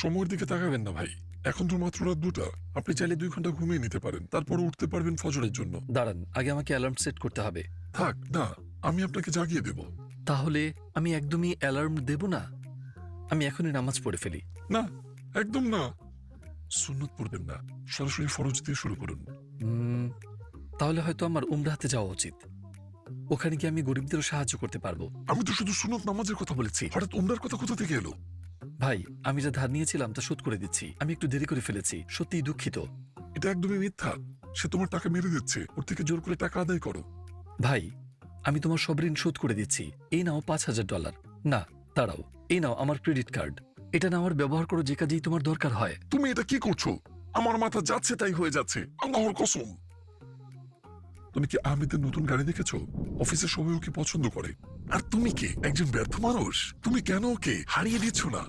সময়ের দিকে তাকাবেন না ভাই। এখন তো মাত্র রাত 2টা। আপনি চাইলে 2 ঘন্টা ঘুমিয়ে নিতে পারেন, তারপর উঠতে পারবেন ফজরের জন্য। দাঁড়ান, আগে আমাকে অ্যালার্ম সেট করতে হবে। থাক না, আমি আপনাকে জাগিয়ে দেব। তাহলে আমি একদমই অ্যালার্ম দেব না, আমি এখনই নামাজ পড়ে ফেলি। না, একদম না। সুন্নত পড়বেন না, সরাসরি ফরজ দিয়ে শুরু করুন। তাহলে হয়তো আমার উমরাতে যাওয়া উচিত। ওখানে গিয়ে আমি গরিবদেরও সাহায্য করতে পারবো। আমি তো শুধু সুন্নত নামাজের কথা বলেছি, হঠাৎ উমরার কথা কোথা থেকে এলো? ভাই, আমি যা ধার নিয়েছিলাম তা শোধ করে দিচ্ছি। আমি একটু দেরি করে ফেলেছি, সত্যিই দুঃখিত। এটা একদমই মিথ্যা। সে তোমার টাকা মেরে দিচ্ছে, ওর থেকে জোর করে টাকা আদায় করো। ভাই, আমি তোমার সব ঋণ শোধ করে দিচ্ছি। এই নাও $5,000। না, দাঁড়াও, এই নাও আমার ক্রেডিট কার্ড। এটা নাও ব্যবহার করো যে কাজেই তোমার দরকার হয়। তুমি এটা কি করছো? আমার মাথা যাচ্ছে তাই হয়ে যাচ্ছে, আল্লাহর কসম। তুমি কি আহমেদের নতুন গাড়ি দেখেছো? অফিসের সবাই ওকে পছন্দ করে। আর তুমি কি একজন ব্যর্থ মানুষ? তুমি কেন ওকে হারিয়ে দিচ্ছ না?